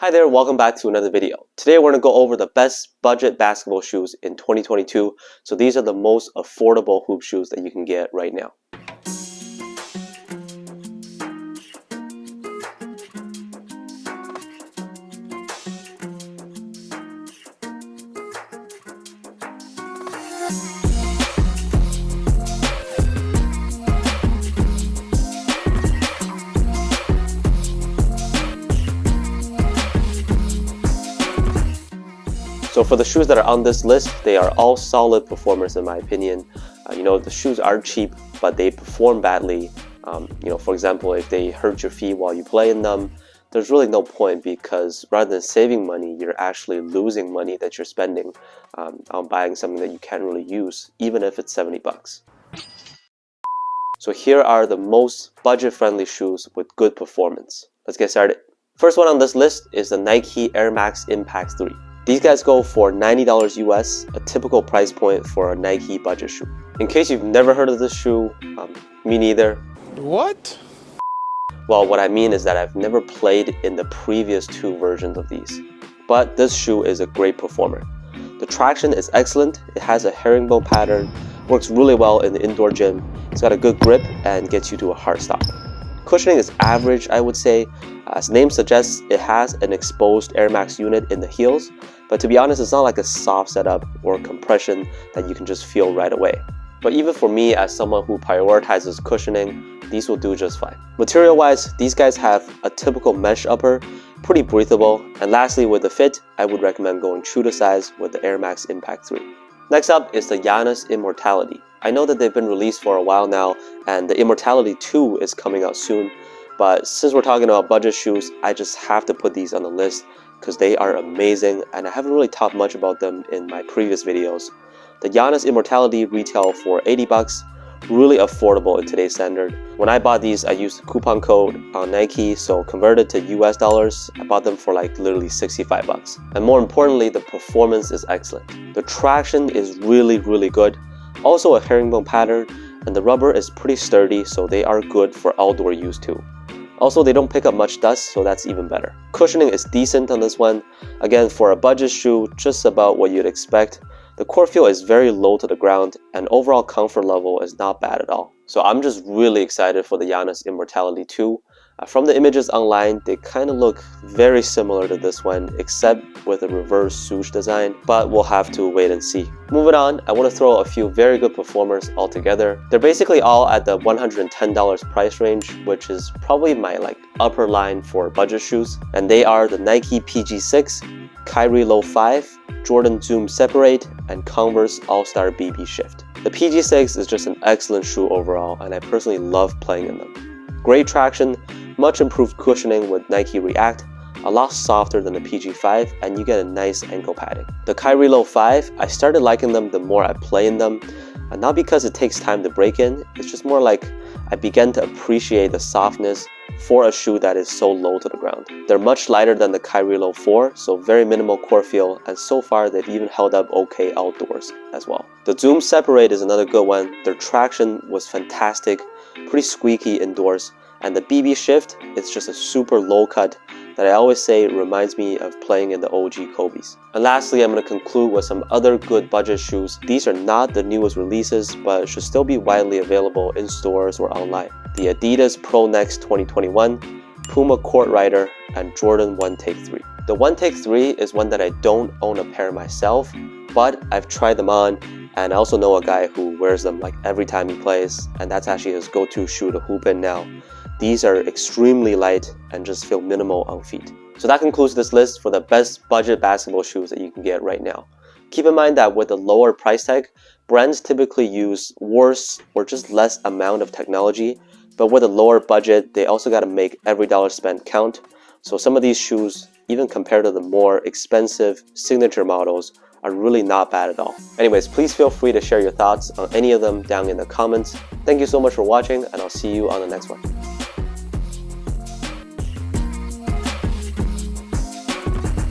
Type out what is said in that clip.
Hi there, welcome back to another video. Today we're going to go over the best budget basketball shoes in 2022. So these are the most affordable hoop shoes that you can get right now. So for the shoes that are on this list, they are all solid performers in my opinion. The shoes are cheap, but they perform badly. For example, if they hurt your feet while you play in them, there's really no point because rather than saving money, you're actually losing money that you're spending on buying something that you can't really use, even if it's 70 bucks. So here are the most budget-friendly shoes with good performance. Let's get started. First one on this list is the Nike Air Max Impact 3. These guys go for $90 US, a typical price point for a Nike budget shoe. In case you've never heard of this shoe, me neither. What? Well, what I mean is that I've never played in the previous two versions of these. But this shoe is a great performer. The traction is excellent, it has a herringbone pattern, works really well in the indoor gym, it's got a good grip and gets you to a hard stop. Cushioning is average, I would say. As the name suggests, it has an exposed Air Max unit in the heels, but to be honest, it's not like a soft setup or compression that you can just feel right away. But even for me, as someone who prioritizes cushioning, these will do just fine. Material-wise, these guys have a typical mesh upper, pretty breathable, and lastly, with the fit, I would recommend going true to size with the Air Max Impact 3. Next up is the Giannis Immortality. I know that they've been released for a while now, and the Immortality 2 is coming out soon, but since we're talking about budget shoes, I just have to put these on the list because they are amazing and I haven't really talked much about them in my previous videos. The Giannis Immortality retail for 80 bucks, really affordable in today's standard. When I bought these, I used the coupon code on Nike, so converted to US dollars, I bought them for like literally 65 bucks. And more importantly, the performance is excellent. The traction is really good. Also a herringbone pattern, and the rubber is pretty sturdy, so they are good for outdoor use too. Also, they don't pick up much dust, so that's even better. Cushioning is decent on this one. Again, for a budget shoe, just about what you'd expect. The core feel is very low to the ground, and overall comfort level is not bad at all. So I'm just really excited for the Giannis Immortality 2. From the images online, they kind of look very similar to this one, except with a reverse swoosh design, but we'll have to wait and see. Moving on, I want to throw a few very good performers all together. They're basically all at the $110 price range, which is probably my upper line for budget shoes. And they are the Nike PG6, Kyrie Low 5, Jordan Zoom Separate, and Converse All-Star BB Shift. The PG6 is just an excellent shoe overall, and I personally love playing in them. Great traction, much improved cushioning with Nike React, a lot softer than the PG5, and you get a nice ankle padding. The Kyrie Low 5, I started liking them the more I play in them, and not because it takes time to break in, it's just more like I began to appreciate the softness for a shoe that is so low to the ground. They're much lighter than the Kyrie Low 4, so very minimal core feel, and so far they've even held up okay outdoors as well. The Zoom Separate is another good one. Their traction was fantastic, pretty squeaky indoors, and the BB Shift is just a super low cut that I always say reminds me of playing in the OG Kobe's. And lastly, I'm going to conclude with some other good budget shoes. These are not the newest releases, but should still be widely available in stores or online. The Adidas Pro Next 2021, Puma Court Rider, and Jordan 1 Take 3. The 1 Take 3 is one that I don't own a pair myself, but I've tried them on, and I also know a guy who wears them every time he plays, and that's actually his go-to shoe to hoop in now. These are extremely light and just feel minimal on feet. So that concludes this list for the best budget basketball shoes that you can get right now. Keep in mind that with the lower price tag, brands typically use worse or just less amount of technology, but with a lower budget, they also got to make every dollar spent count. So some of these shoes, even compared to the more expensive signature models, are really not bad at all. Anyways, please feel free to share your thoughts on any of them down in the comments. Thank you so much for watching, and I'll see you on the next one.